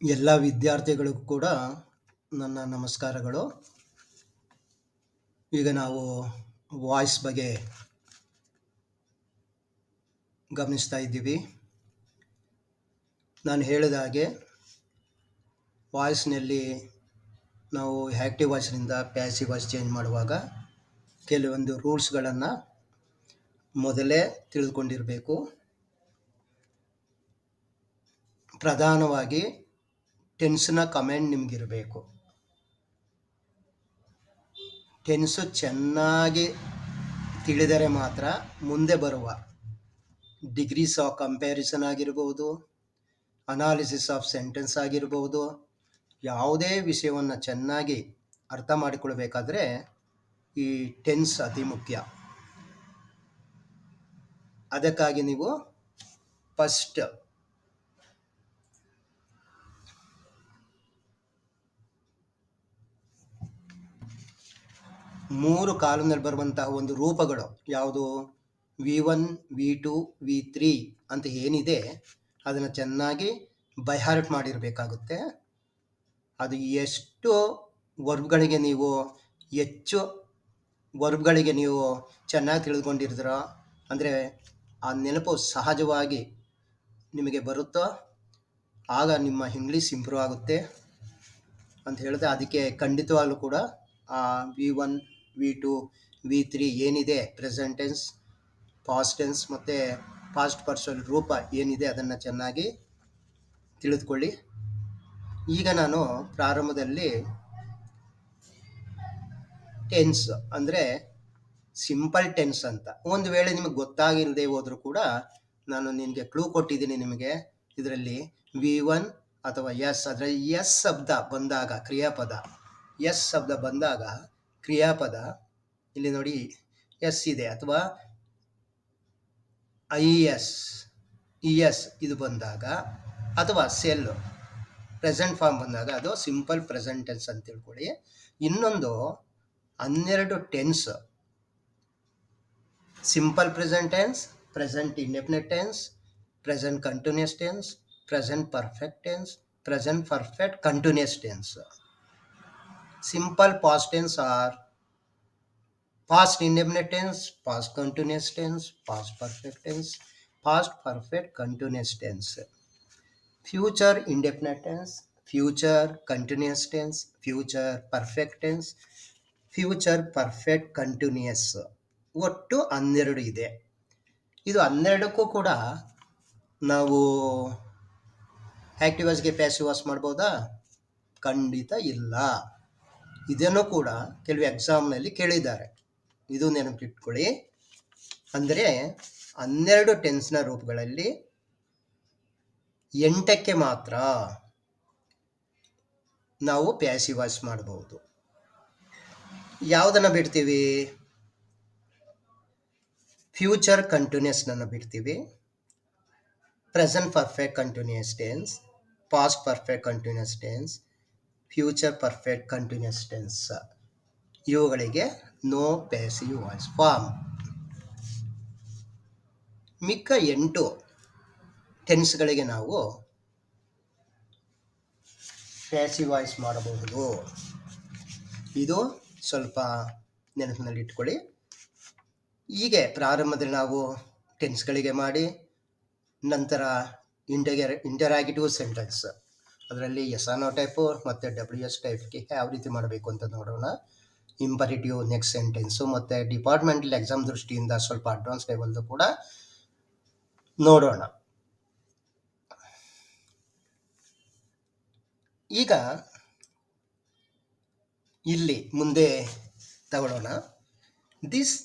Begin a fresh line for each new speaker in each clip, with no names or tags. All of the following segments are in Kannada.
ಎಲ್ಲ ವಿದ್ಯಾರ್ಥಿಗಳಿಗೂ ಕೂಡ ನನ್ನ ನಮಸ್ಕಾರಗಳು. ಈಗ ನಾವು ವಾಯ್ಸ್ ಬಗ್ಗೆ ಗಮನಿಸ್ತಾ ಇದ್ದೀವಿ. ನಾನು ಹೇಳಿದ ಹಾಗೆ ವಾಯ್ಸ್ನಲ್ಲಿ ನಾವು ಆ್ಯಕ್ಟಿವ್ ವಾಯ್ಸ್ನಿಂದ ಪ್ಯಾಸಿವ್ ವಾಯ್ಸ್ ಚೇಂಜ್ ಮಾಡುವಾಗ ಕೆಲವೊಂದು ರೂಲ್ಸ್ಗಳನ್ನು ಮೊದಲೇ ತಿಳಿದುಕೊಂಡಿರಬೇಕು. ಪ್ರಧಾನವಾಗಿ ಟೆನ್ಸ್ನ ಕಮೆಂಟ್ ನಿಮಗಿರಬೇಕು. ಟೆನ್ಸು ಚೆನ್ನಾಗಿ ತಿಳಿದರೆ ಮಾತ್ರ ಮುಂದೆ ಬರುವ ಡಿಗ್ರೀಸ್ ಆಫ್ ಕಂಪ್ಯಾರಿಸನ್ ಆಗಿರ್ಬೋದು, ಅನಾಲಿಸಿಸ್ ಆಫ್ ಸೆಂಟೆನ್ಸ್ ಆಗಿರ್ಬೋದು, ಯಾವುದೇ ವಿಷಯವನ್ನು ಚೆನ್ನಾಗಿ ಅರ್ಥ ಮಾಡಿಕೊಳ್ಬೇಕಾದ್ರೆ ಈ ಟೆನ್ಸ್ ಅತಿ ಮುಖ್ಯ. ಅದಕ್ಕಾಗಿ ನೀವು ಫಸ್ಟ್ ಮೂರು ಕಾಲಮ್ನಲ್ಲಿ ಬರುವಂತಹ ಒಂದು ರೂಪಗಳು ಯಾವುದು V1, V2, V3 ಅಂತ ಏನಿದೆ ಅದನ್ನು ಚೆನ್ನಾಗಿ ಬೈಹಾರ್ಟ್ ಮಾಡಿರಬೇಕಾಗುತ್ತೆ. ಅದು ಎಷ್ಟು ವರ್ಬ್ಗಳಿಗೆ ನೀವು ಹೆಚ್ಚು ವರ್ಬ್ಗಳಿಗೆ ನೀವು ಚೆನ್ನಾಗಿ ತಿಳಿದುಕೊಂಡಿರ್ತೀರೋ ಅಂದರೆ ಆ ನೆನಪು ಸಹಜವಾಗಿ ನಿಮಗೆ ಬರುತ್ತೋ ಆಗ ನಿಮ್ಮ ಇಂಗ್ಲೀಷ್ ಇಂಪ್ರೂವ್ ಆಗುತ್ತೆ ಅಂತ ಹೇಳಿದ್ರೆ ಅದಕ್ಕೆ ಖಂಡಿತವಾಗ್ಲೂ ಕೂಡ V1, V2, V3 ಏನಿದೆ ಪ್ರೆಸೆಂಟ್ ಟೆನ್ಸ್, ಪಾಸ್ಟ್ ಟೆನ್ಸ್ ಮತ್ತು ಪಾಸ್ಟ್ ಪರ್ಸನ್ ರೂಪ ಏನಿದೆ ಅದನ್ನು ಚೆನ್ನಾಗಿ ತಿಳಿದುಕೊಳ್ಳಿ. ಈಗ ನಾನು ಪ್ರಾರಂಭದಲ್ಲಿ ಟೆನ್ಸ್ ಅಂದರೆ ಸಿಂಪಲ್ ಟೆನ್ಸ್ ಅಂತ ಒಂದು ವೇಳೆ ನಿಮಗೆ ಗೊತ್ತಾಗಿಲ್ಲದೆ ಹೋದರೂ ಕೂಡ ನಾನು ನಿಮಗೆ ಕ್ಲೂ ಕೊಟ್ಟಿದ್ದೀನಿ. ನಿಮಗೆ ಇದರಲ್ಲಿ V1 ಅಥವಾ ಎಸ್, ಅದರಲ್ಲಿ ಎಸ್ ಶಬ್ದ ಬಂದಾಗ ಕ್ರಿಯಾಪದ, ಎಸ್ ಶಬ್ದ ಬಂದಾಗ ಕ್ರಿಯಾಪದ ಇಲ್ಲಿ ನೋಡಿ ಎಸ್ ಇದೆ, ಅಥವಾ ಇಎಸ್ ಇದು ಬಂದಾಗ, ಅಥವಾ ಸೆಲ್ ಪ್ರೆಸೆಂಟ್ ಫಾರ್ಮ್ ಬಂದಾಗ ಅದು ಸಿಂಪಲ್ ಪ್ರೆಸೆಂಟ್ ಟೆನ್ಸ್ ಅಂತ ತಿಳ್ಕೊಳ್ಳಿ. ಇನ್ನೊಂದು 12 tenses: simple present tense, present indefinite tense, present continuous tense, present perfect tense, present perfect continuous tense. Simple past tense or past indefinite tense, past continuous tense, past perfect tense, past perfect continuous tense. Future indefinite tense, future continuous tense, future perfect tense, future perfect continuous. ಒಟ್ಟು 12 ಇದೆ. ಇದು 12ಕ್ಕೂ ಕೂಡ ನಾವು ಆ್ಯಕ್ಟಿವ್ ವಾಯ್ಸ್ಗೆ ಪ್ಯಾಸಿವ್ ವಾಯ್ಸ್ ಮಾಡ್ಬೋದಾ? ಖಂಡಿತ ಇಲ್ಲ. ಇದನ್ನು ಕೂಡ ಕೆಲವು ಎಕ್ಸಾಮ್ನಲ್ಲಿ ಕೇಳಿದ್ದಾರೆ, ಇದು ನೆನಪಿಟ್ಕೊಳ್ಳಿ. ಅಂದರೆ 12 ಟೆನ್ಸ್ನ ರೂಪಗಳಲ್ಲಿ 8ಕ್ಕೆ ಮಾತ್ರ ನಾವು ಪ್ಯಾಸಿವ್ ವಾಯ್ಸ್ ಮಾಡಬಹುದು. ಯಾವುದನ್ನು ಬಿಡ್ತೀವಿ? ಫ್ಯೂಚರ್ ಕಂಟಿನ್ಯೂಸ್ನನ್ನು ಬಿಡ್ತೀವಿ, present perfect continuous tense, past perfect continuous tense, future perfect continuous tense. ಇವುಗಳಿಗೆ ನೋ ಪ್ಯಾಸಿವ್ ವಾಯ್ಸ್ ಫಾರ್ಮ್. ಮಿಕ್ಕ 8 ಟೆನ್ಸ್ಗಳಿಗೆ ನಾವು ಪ್ಯಾಸಿವ್ ವಾಯ್ಸ್ ಮಾಡಬಹುದು. ಇದು ಸ್ವಲ್ಪ ನೆನಪಿನಲ್ಲಿ ಇಟ್ಕೊಳ್ಳಿ. ಹೀಗೆ ಪ್ರಾರಂಭದಲ್ಲಿ ನಾವು ಟೆನ್ಸ್ಗಳಿಗೆ ಮಾಡಿ, ನಂತರ ಇಂಟರಾಗಿಟಿವ್ ಸೆಂಟೆನ್ಸ್ ಅದರಲ್ಲಿ ಎಸ್ ಆರ್ ನೋ ಟೈಪು ಮತ್ತು WS ಟೈಪ್ಗೆ ಯಾವ ರೀತಿ ಮಾಡಬೇಕು ಅಂತ ನೋಡೋಣ. ಇಂಪರೇಟಿವ್ ನೆಕ್ಸ್ಟ್ ಸೆಂಟೆನ್ಸು ಮತ್ತು ಡಿಪಾರ್ಟ್ಮೆಂಟಲ್ ಎಕ್ಸಾಮ್ ದೃಷ್ಟಿಯಿಂದ ಸ್ವಲ್ಪ ಅಡ್ವಾನ್ಸ್ ಲೆವೆಲ್ದು ಕೂಡ ನೋಡೋಣ. ಈಗ ಇಲ್ಲಿ ಮುಂದೆ ತಗೊಳ್ಳೋಣ. This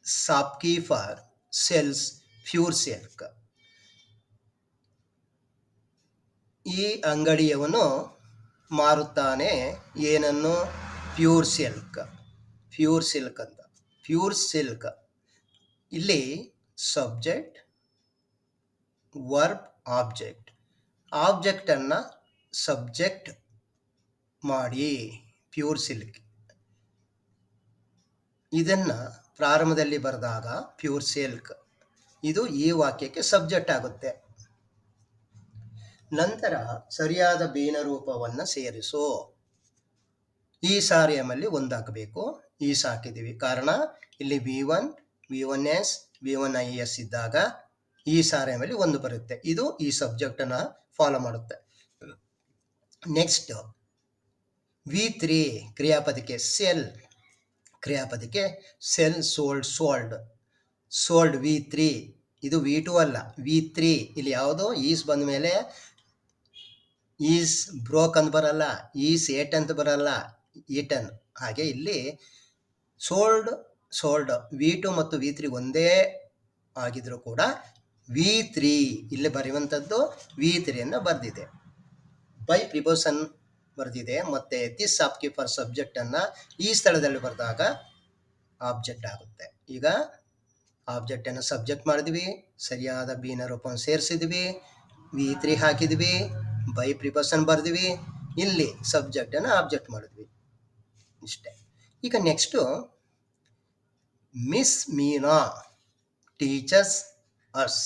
shopkeeper cells pure silk. ಈ ಅಂಗಡಿಯವನು ಮಾರುತ್ತಾನೆ ಏನನ್ನು? Pure silk. ಪ್ಯೂರ್ ಸಿಲ್ಕ್ ಅಂತ, ಪ್ಯೂರ್ ಸಿಲ್ಕ್. ಇಲ್ಲಿ ಸಬ್ಜೆಕ್ಟ್, ವರ್ಬ್, ಆಬ್ಜೆಕ್ಟ್. ಆಬ್ಜೆಕ್ಟನ್ನು ಸಬ್ಜೆಕ್ಟ್ ಮಾಡಿ ಪ್ಯೂರ್ ಸಿಲ್ಕ್. ಇದನ್ನು ಪ್ರಾರಂಭದಲ್ಲಿ ಬರೆದಾಗ ಪ್ಯೂರ್ ಸಿಲ್ಕ್, ಇದು ಈ ವಾಕ್ಯಕ್ಕೆ ಸಬ್ಜೆಕ್ಟ್ ಆಗುತ್ತೆ. ನಂತರ ಸರಿಯಾದ ಬೀನ ರೂಪವನ್ನು ಸೇರಿಸು. ಈ ಸಾರಿ ಎಂಬಲ್ಲಿ ಒಂದು ಹಾಕಬೇಕು. ಈ ಹಾಕಿದ್ದೀವಿ, ಕಾರಣ ಇಲ್ಲಿ V1 S V1IS ಇದ್ದಾಗ ಈ ಸಾರಿ ಎಂಬಲ್ಲಿ ಒಂದು ಬರುತ್ತೆ. ಇದು ಈ ಸಬ್ಜೆಕ್ಟನ್ನು ಫಾಲೋ ಮಾಡುತ್ತೆ. ನೆಕ್ಸ್ಟ್ V3 ಕ್ರಿಯಾಪದಕ್ಕೆ ಸೆಲ್, ಕ್ರಿಯಾಪದಕ್ಕೆ ಸೆಲ್ ಸೋಲ್ಡ್ V3. ಇದು V2 ಅಲ್ಲ, V3. ಇಲ್ಲಿ ಯಾವುದೋ ಈಸ್ ಬಂದ ಮೇಲೆ ಈಸ್ ಬ್ರೋಕ್ ಅಂತ ಬರಲ್ಲ, ಈಸ್ ಏಟ್ ಅಂತ ಬರಲ್ಲ, ಈಟನ್. ಹಾಗೆ ಇಲ್ಲಿ ಸೋಲ್ಡ್ V2 ಮತ್ತು V3 ಒಂದೇ ಆಗಿದ್ರು ಕೂಡ V3 ಇಲ್ಲಿ ಬರೆಯುವಂಥದ್ದು V3 ಬರೆದಿದೆ. ಬೈ ಪ್ರಿಪೋಸನ್ ಬರೆದಿದೆ. ಮತ್ತು ದಿಸ್ ಆಪ್ಕಿ ಫಾರ್ ಸಬ್ಜೆಕ್ಟನ್ನು ಈ ಸ್ಥಳದಲ್ಲಿ ಬರೆದಾಗ ಆಬ್ಜೆಕ್ಟ್ ಆಗುತ್ತೆ. ಈಗ ಆಬ್ಜೆಕ್ಟನ್ನು ಸಬ್ಜೆಕ್ಟ್ ಮಾಡಿದ್ವಿ, ಸರಿಯಾದ ಬೀನ ರೂಪವನ್ನು ಸೇರಿಸಿದ್ವಿ, V3 ಹಾಕಿದ್ವಿ, ಬೈ ಪ್ರಿಪೋಸನ್ ಬರೆದ್ವಿ, ಇಲ್ಲಿ ಸಬ್ಜೆಕ್ಟನ್ನು ಆಬ್ಜೆಕ್ಟ್ ಮಾಡಿದ್ವಿ, ಇಷ್ಟೇ. ಈಗ ನೆಕ್ಸ್ಟು ಮಿಸ್ ಮೀನಾ ಟೀಚರ್ಸ್ ಅಸ್.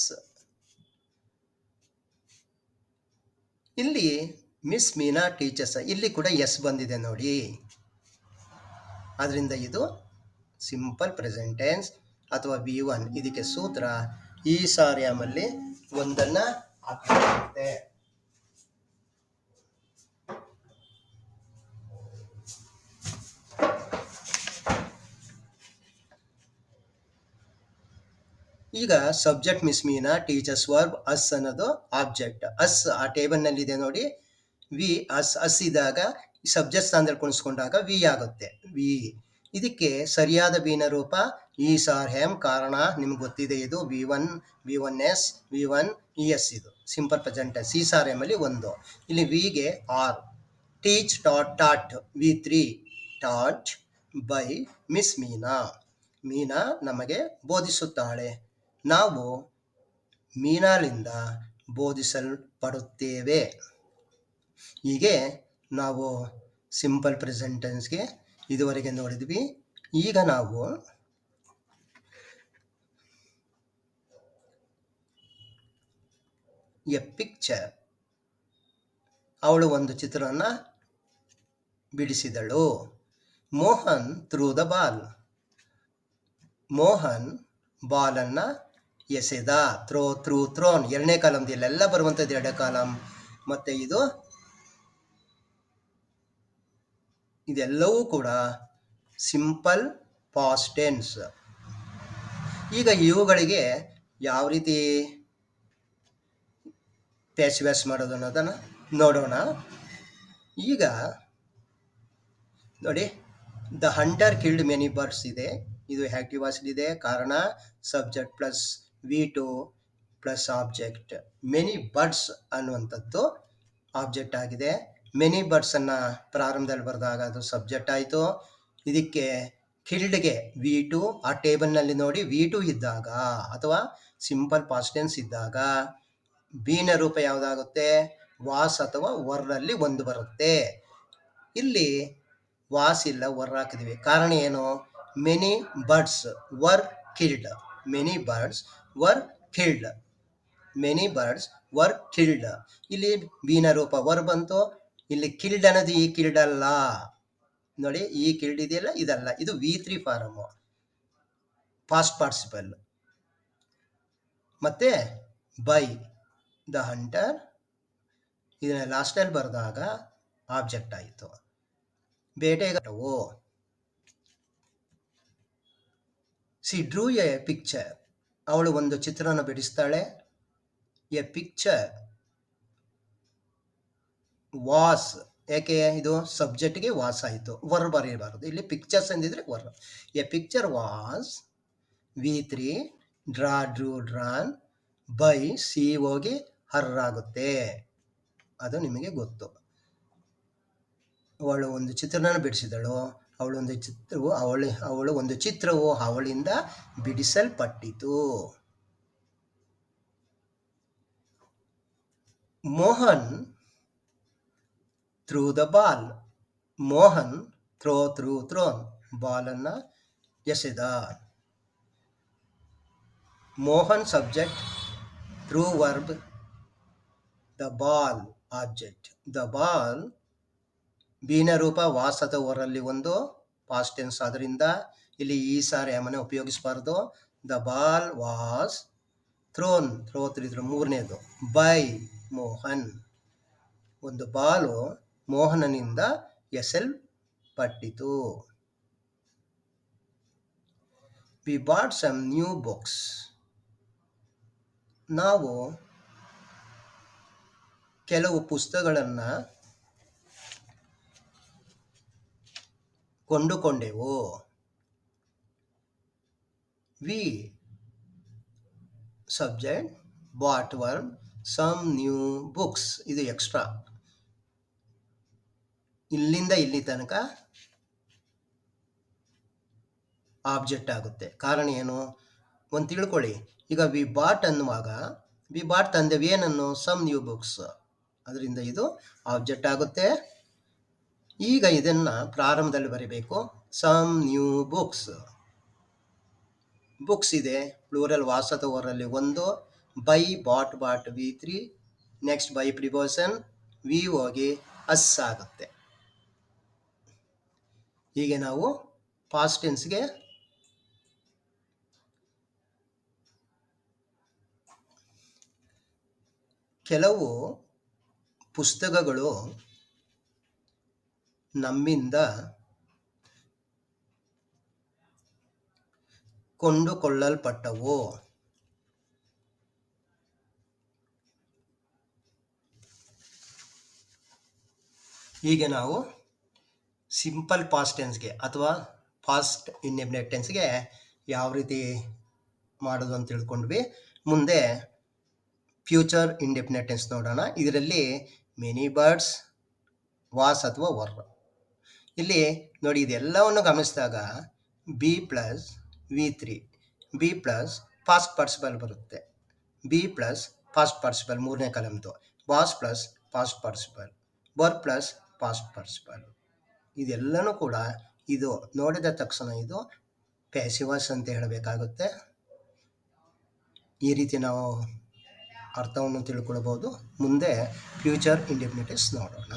ಇಲ್ಲಿ ಮಿಸ್ ಮೀನಾ ಟೀಚರ್ಸ್, ಇಲ್ಲಿ ಕೂಡ ಎಸ್ ಬಂದಿದೆ ನೋಡಿ. ಆದ್ದರಿಂದ ಇದು ಸಿಂಪಲ್ ಪ್ರೆಸೆಂಟ್ ಟೆನ್ಸ್ ಅಥವಾ V1. ಇದಕ್ಕೆ ಸೂತ್ರ ಈ ಸಾರಿ ಆಮಲ್ಲಿ ಒಂದನ್ನು ಹಾಕುತ್ತೆ. ಈಗ ಸಬ್ಜೆಕ್ಟ್ ಮಿಸ್ ಮೀನಾ ಟೀಚರ್ಸ್ ವರ್ಬ್ ಅಸ್ ಅನ್ನೋದು ಆಬ್ಜೆಕ್ಟ್. ಅಸ್ ಆ ಟೇಬಲ್ನಲ್ಲಿ ಇದೆ ನೋಡಿ. ವಿ ಅಸ್ ಇದ್ದಾಗ ಸಬ್ಜೆಕ್ಟ್ ಸ್ಥಾನದಲ್ಲಿ ಕುಣಿಸ್ಕೊಂಡಾಗ ವಿ ಆಗುತ್ತೆ. ವಿ. ಇದಕ್ಕೆ ಸರಿಯಾದ ಬೀನ ರೂಪ ಈಸ್ ಆರ್ ಹೆಮ್, ಕಾರಣ ನಿಮ್ಗೆ ಗೊತ್ತಿದೆ, ಇದು V1S V1ES. ಇದು simple present tense. Is are am ಅಲ್ಲಿ ಒಂದು. ಇಲ್ಲಿ ವಿಗೆ are. Teach taught V3 taught by miss Meena. Meena ನಮಗೆ ಬೋಧಿಸುತ್ತಾಳೆ, ನಾವು ಮೀನಾಳಿಂದ ಬೋಧಿಸಲ್ಪಡುತ್ತೇವೆ. ಹೀಗೆ ನಾವು ಸಿಂಪಲ್ ಪ್ರೆಸೆಂಟ್ ಟೆನ್ಸ್ಗೆ ಇದುವರೆಗೆ ನೋಡಿದ್ವಿ. ಈಗ ನಾವು ಎ ಪಿಕ್ಚರ್, ಅವಳು ಒಂದು ಚಿತ್ರವನ್ನು ಬಿಡಿಸಿದಳು. Mohan threw the ball, Mohan ಬಾಲನ್ನು ಎಸೆದ. ಥ್ರೋನ್ ಎರಡನೇ ಕಾಲಮ್ದು, ಇಲ್ಲೆಲ್ಲ ಬರುವಂಥದ್ದು ಎರಡನೇ ಕಾಲಮ್. ಮತ್ತು ಇದೆಲ್ಲವೂ ಕೂಡ ಸಿಂಪಲ್ ಪಾಸ್ಟ್ ಟೆನ್ಸ್. ಈಗ ಇವುಗಳಿಗೆ ಯಾವ ರೀತಿ ಪ್ಯಾಸಿವ್ಸ್ ಮಾಡೋದು ಅನ್ನೋದನ್ನು ನೋಡೋಣ. ಈಗ ನೋಡಿ, the hunter killed many birds ಇದೆ. ಇದು ಆಕ್ಟಿವ್ ವಾಯ್ಸ್ ಇದೆ, ಕಾರಣ subject plus V2 plus object. Many birds ಅನ್ನುವಂಥದ್ದು ಆಬ್ಜೆಕ್ಟ್ ಆಗಿದೆ. ಮೆನಿ ಬರ್ಡ್ಸನ್ನು ಪ್ರಾರಂಭದಲ್ಲಿ ಬರೆದಾಗ ಅದು ಸಬ್ಜೆಕ್ಟ್ ಆಯಿತು. ಇದಕ್ಕೆ ಕಿಲ್ಡ್ಗೆ V2 ಆ ಟೇಬಲ್ನಲ್ಲಿ ನೋಡಿ, V2 ಇದ್ದಾಗ ಅಥವಾ ಸಿಂಪಲ್ ಪಾಸ್ಟ್ ಟೆನ್ಸ್ ಇದ್ದಾಗ ಬೀನ ರೂಪ ಯಾವುದಾಗುತ್ತೆ? ವಾಸ್ ಅಥವಾ ವರ್ರಲ್ಲಿ ಒಂದು ಬರುತ್ತೆ. ಇಲ್ಲಿ ವಾಸ್ ಇಲ್ಲ, ವರ್ ಹಾಕಿದ್ವಿ. ಕಾರಣ ಏನು? Many birds var killed. Many birds var killed. Many birds var killed. ಇಲ್ಲಿ ಬೀನ ರೂಪ ವರ್ ಬಂತು. ಇಲ್ಲಿ ಕಿಲ್ಡ್ ಅನ್ನೋದು ಈ ಕಿಲ್ಡ್ ಅಲ್ಲ ನೋಡಿ, ಈ ಕಿಲ್ಡ್ ಇದೆಯಲ್ಲ, ಇದಲ್ಲ, ಇದು V3 ಫಾರಮ್, ಪಾಸ್ಟ್ ಪಾರ್ಟಿಸಿಪಲ್. ಮತ್ತೆ ಬೈ ದ ಹಂಟರ್, ಇದನ್ನ ಲಾಸ್ಟಲ್ಲಿ ಬರೆದಾಗ ಆಬ್ಜೆಕ್ಟ್ ಆಯಿತು. ಬೇಟೆಗಾರವು ಸಿ ಡ್ರೂ ಎ ಪಿಕ್ಚರ್, ಅವಳು ಒಂದು ಚಿತ್ರನ ಬಿಡಿಸ್ತಾಳೆ. ಎ ಪಿಕ್ಚರ್ ವಾಸ್, ಯಾಕೆ ಇದು ಸಬ್ಜೆಕ್ಟ್ಗೆ ವಾಸ್ ಆಯಿತು, ವರ್ ಬರೀಬಾರದು. ಇಲ್ಲಿ ಪಿಕ್ಚರ್ಸ್ ಅಂದಿದ್ರೆ var. A picture was V3 drawn by C ಹೋಗಿ ಹರ್ ಆಗುತ್ತೆ. ಅದು ನಿಮಗೆ ಗೊತ್ತು. ಅವಳು ಒಂದು ಚಿತ್ರನ ಬಿಡಿಸಿದಳು. ಅವಳು ಒಂದು ಚಿತ್ರವು ಅವಳಿಂದ ಬಿಡಿಸಲ್ಪಟ್ಟಿತು. Mohan threw the ball, Mohan thrown ಬಾಲನ್ನು ಎಸೆದ. Mohan subject, threw verb, the ball object. The ball been ರೂಪ ವಾಸ್ ಅಥವಾ ವರಲ್ಲಿ ಒಂದು ಪಾಸ್ಟ್ ಟೆನ್ಸ್, ಅದರಿಂದ ಇಲ್ಲಿ ಈ ಸಾರಿ ಆಮನೆ ಉಪಯೋಗಿಸಬಾರ್ದು. The ball was thrown, throw ಮೂರನೇದು, ಬೈ ಮೋಹನ್. ಒಂದು ಬಾಲು ಮೋಹನನಿಂದ ಎಸೆಲ್ಪಟ್ಟಿತು. We bought some new books. ನಾವು ಕೆಲವು ಪುಸ್ತಕಗಳನ್ನು ಕೊಂಡುಕೊಂಡೆವು. We subject, bought verb, some new books ಇದು ಎಕ್ಸ್ಟ್ರಾ. ಇಲ್ಲಿಂದ ಇಲ್ಲಿ ತನಕ ಆಬ್ಜೆಕ್ಟ್ ಆಗುತ್ತೆ. ಕಾರಣ ಏನು ಒಂದು ತಿಳ್ಕೊಳ್ಳಿ. ಈಗ ವಿ ಬಾಟ್ ಅನ್ನುವಾಗ ವಿ ಬಾಟ್ ತಂದೆವು ಏನನ್ನು, ಸಮ್ ನ್ಯೂ ಬುಕ್ಸ್, ಅದರಿಂದ ಇದು ಆಬ್ಜೆಕ್ಟ್ ಆಗುತ್ತೆ. ಈಗ ಇದನ್ನು ಪ್ರಾರಂಭದಲ್ಲಿ ಬರೀಬೇಕು. Some new books. ಬುಕ್ಸ್ ಇದೆ, ಪ್ಲೂರಲ್ ವಾಸ್ ಅಥವಾ ವರಲ್ಲಿ ಒಂದು, by bought bought V3, next by preposition we ಹೋಗಿ ಅಸ್ ಆಗುತ್ತೆ. ಹೀಗೆ ನಾವು ಪಾಸ್ಟ್ ಟೆನ್ಸ್ಗೆ ಕೆಲವು ಪುಸ್ತಕಗಳು ನಮ್ಮಿಂದ ಕೊಂಡುಕೊಳ್ಳಲ್ಪಟ್ಟವು. ಹೀಗೆ ನಾವು ಸಿಂಪಲ್ ಪಾಸ್ಟ್ ಟೆನ್ಸ್ಗೆ ಅಥವಾ ಪಾಸ್ಟ್ ಇಂಡೆಫಿನಿಟ್ ಟೆನ್ಸ್ಗೆ ಯಾವ ರೀತಿ ಮಾಡೋದು ಅಂತ ತಿಳ್ಕೊಂಡ್ವಿ. ಮುಂದೆ ಫ್ಯೂಚರ್ ಇಂಡೆಫಿನಿಟ್ ಟೆನ್ಸ್ ನೋಡೋಣ. ಇದರಲ್ಲಿ ಮೆನಿ ಬರ್ಡ್ಸ್, ವಾಸ್ ಅಥವಾ ವರ್. ಇಲ್ಲಿ ನೋಡಿ, ಇದೆಲ್ಲವನ್ನು ಗಮನಿಸಿದಾಗ B plus V3, B plus past participle ಬರುತ್ತೆ, ಬಿ ಪ್ಲಸ್ ಪಾಸ್ಟ್ ಪಾರ್ಟಿಸಿಪಲ್ ಮೂರನೇ ಕಲಮ್ದು, was plus past participle, were plus past participle. ಇದೆಲ್ಲನೂ ಕೂಡ ಇದು ನೋಡಿದ ತಕ್ಷಣ ಇದು ಪ್ಯಾಸಿವಸ್ ಅಂತ ಹೇಳಬೇಕಾಗುತ್ತೆ. ಈ ರೀತಿ ನಾವು ಅರ್ಥವನ್ನು ತಿಳ್ಕೊಳ್ಬೋದು. ಮುಂದೆ ಫ್ಯೂಚರ್ ಇಂಡೆಫಿನಿಟಿವ್ಸ್ ನೋಡೋಣ.